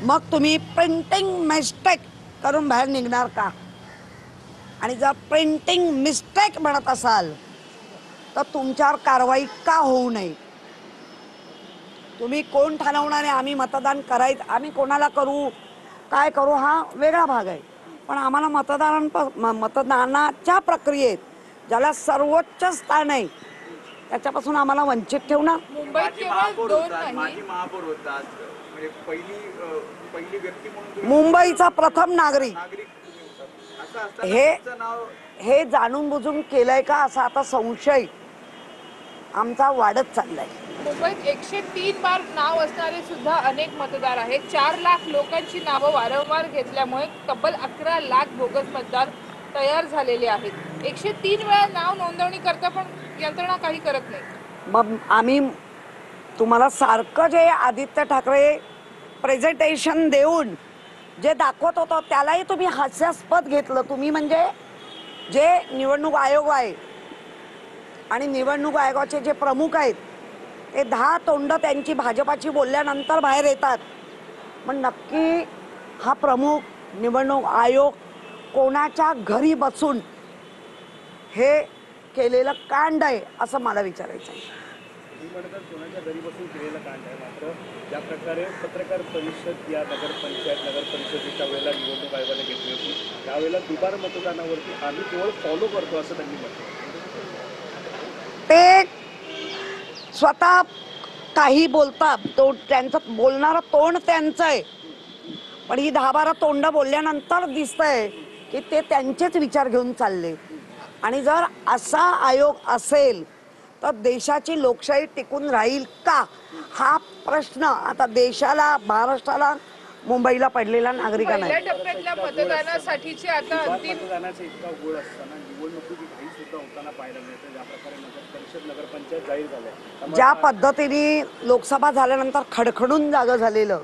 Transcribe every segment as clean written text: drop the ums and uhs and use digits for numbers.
मग तुम्ही printing mistake करून बाहेर निघणार का? आणि जर प्रिंटिंग मिस्टेक म्हणत असाल तर तुमच्यावर कारवाई का होऊ नये? तुम्ही कोण ठरवणार आहे आम्ही मतदान करायचं, आम्ही कोणाला करू, काय करू हा वेगळा भाग आहे. पण आम्हाला मतदानाच्या प्रक्रियेत ज्याला सर्वोच्च स्थान आहे त्याच्यापासून आम्हाला वंचित ठेवणार? मुंबईत केवळ दोन नाही, महापौर होतात म्हणजे पहिली व्यक्ती म्हणून मुंबईचा प्रथम नागरिक असं असताना हे तुमचं नाव हे जाणून बुजून केलंय का असा आता संशय आमचा वाढत चाललाय. मुंबईत 103 बार नाव असणारे सुद्धा अनेक मतदार आहेत. 4 लाख लोकांची नावं वारंवार घेतल्यामुळे तब्बल 11 लाख बोगस मतदार तयार झालेले आहेत. 103 वेळा नाव नोंदवणी करता पण यंत्रणा काही करत नाही. मग आम्ही तुम्हाला सारखं जे आदित्य ठाकरे प्रेझेंटेशन देऊन जे दाखवत होतो त्यालाही तुम्ही हास्यास्पद घेतलं. तुम्ही म्हणजे जे निवडणूक आयोग आहे आणि निवडणूक आयोगाचे जे प्रमुख आहेत ते 10 तोंड त्यांची भाजपाची बोलल्यानंतर बाहेर येतात. पण नक्की हा प्रमुख निवडणूक आयोग कोणाच्या घरी बसून हे केलेलं कांड आहे असं मला विचारायचं आहे. कोणाच्या घरी बसून केलेलं कांड आहे. मात्र ज्या प्रकारे पत्रकार परिषद या नगर परिषदेच्या वेळेला निवडणूक आयोगाने घेतली होती त्यावेळेला दुबार मतदानावरती आम्ही केवळ फॉलो करतो असं त्यांनी म्हटलं. ते स्वतः काही बोलतात, तो त्यांचं बोलणारं तोंड त्यांचं आहे. पण ही 10-12 तोंड बोलल्यानंतर दिसतंय की ते त्यांचेच विचार घेऊन चालले. आणि जर असा आयोग असेल तर देशाची लोकशाही टिकून राहील का हा प्रश्न आता देशाला, महाराष्ट्राला, मुंबईला पडलेला नागरिकांना आहे. पहिल्या टप्प्यातल्या मतदानासाठीचे आता अंतिम मतदानाचा इतका गोळ असताना निवडणुकीची घाई सुद्धा होताना पाहायला मिळते. ज्या प्रकारे नगर परिषद नगरपंचायत जाहीर झाल्या, ज्या पद्धतीने लोकसभा झाल्यानंतर खडखडून जागं झालेलं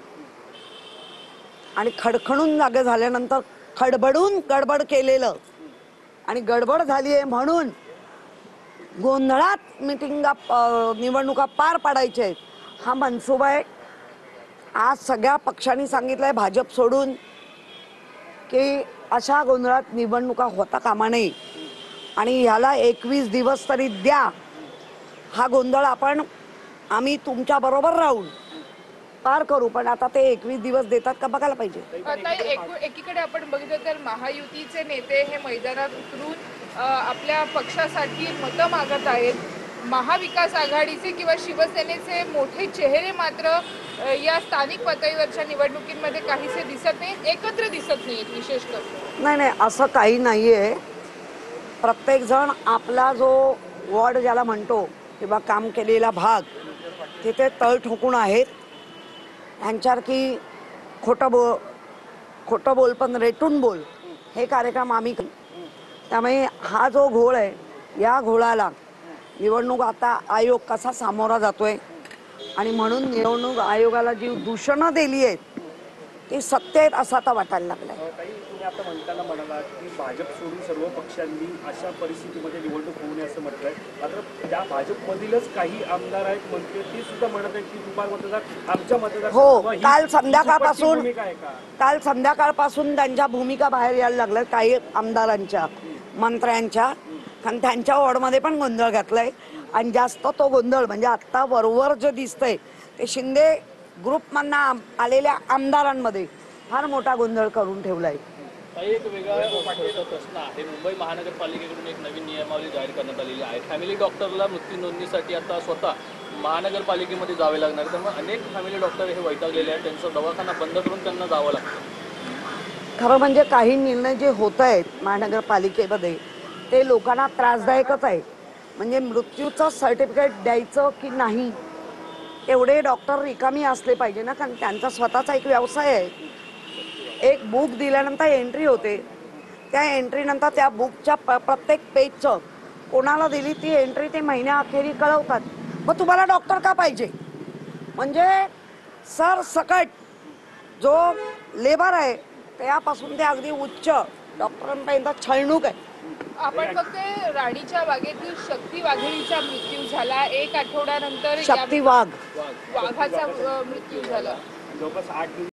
आणि खडखडून जागं झाल्यानंतर खडबडून गडबड केलेलं आणि गडबड झाली आहे म्हणून गोंधळात निवडणुका पार पाडायच्या आहेत हा मनसुबा आहे. आज सगळ्या पक्षांनी सांगितलंय भाजप सोडून की अशा गोंधळात निवडणुका होता कामा नये आणि ह्याला 21 दिवस तरी द्या. हा गोंधळ आम्ही तुमच्या बरोबर राहून पार करू. पण आता ते 21 दिवस देतात का बघायला पाहिजे. एकीकडे आपण बघितलं तर महायुतीचे नेते हे मैदानात उतरून आपल्या पक्षासाठी मतं मागत आहेत. महाविकास आघाडीचे किंवा शिवसेनेचे मोठे चेहरे मात्र या स्थानिक पातळीवरच्या निवडणुकीमध्ये काहीसे दिसत नाहीत, एकत्र दिसत नाहीत विशेषतः. नाही, असं काही नाहीये. प्रत्येक जण आपला जो वॉर्ड ज्याला म्हणतो किंवा काम केलेला भाग तिथे तळ ठोकून आहेत. ह्यांच्यासारखी खोटं बोल पण रेटून बोल हे कार्यक्रम आम्ही करू. त्यामुळे हा जो घोळ आहे या घोळाला निवडणूक आता आयोग कसा सामोरा जातोय आणि म्हणून निवडणूक आयोगाला जी दूषणं दिली आहेत ती सत्य आहेत असं आता वाटायला लागलंय. तुम्ही आता म्हणताना म्हणाला की भाजप सोडून सर्व पक्षांनी अशा परिस्थितीमध्ये निवडणूक होऊ नये असं म्हटलंय. मात्र त्या भाजपमधीलच काही आमदार आहेत म्हणते ते सुद्धा म्हणत आहेत की दुबार मतदार आमच्या मतदार हो. काल संध्याकाळपासून त्यांच्या भूमिका बाहेर यायला लागल्या काही आमदारांच्या, मंत्र्यांच्या. कारण त्यांच्या वॉर्डमध्ये पण गोंधळ घातलाय आणि जास्त तो गोंधळ म्हणजे आत्ता वरवर जे दिसतंय ते शिंदे ग्रुपमधनं आलेल्या आमदारांमध्ये फार मोठा गोंधळ करून ठेवलाय. एक वेगळा प्रश्न आहे. मुंबई महानगरपालिकेकडून एक नवीन नियमावली जाहीर करण्यात आलेली आहे. फॅमिली डॉक्टरला मृत्यू नोंदणीसाठी आता स्वतः महानगरपालिकेमध्ये जावे लागणार. त्यामुळे अनेक फॅमिली डॉक्टर हे वैतागलेले आहेत. त्यांचा दवाखाना बंद करून त्यांना जावं लागतं. खरं म्हणजे काही निर्णय जे होत आहेत महानगरपालिकेमध्ये ते लोकांना त्रासदायकच आहे. म्हणजे मृत्यूचं सर्टिफिकेट द्यायचं की नाही एवढे डॉक्टर रिकामी असले पाहिजे ना. कारण त्यांचा स्वतःचा एक व्यवसाय आहे. एक बुक दिल्यानंतर एंट्री होते. त्या एंट्रीनंतर त्या बुकच्या प्रत्येक पेजचं कोणाला दिली ती एंट्री ते महिन्याअखेरी कळवतात. मग तुम्हाला डॉक्टर का पाहिजे? म्हणजे सरसकट जो लेबर आहे त्यापासून ते अगदी उच्च डॉक्टरांपर्यंत छळणूक आहे. आपण फक्त राणीच्या बागेतील शक्ती वाघिणीचा मृत्यू झाला. 1 आठवड्यानंतर शक्ती वाघ वाघाचा मृत्यू झाला. जवळपास 8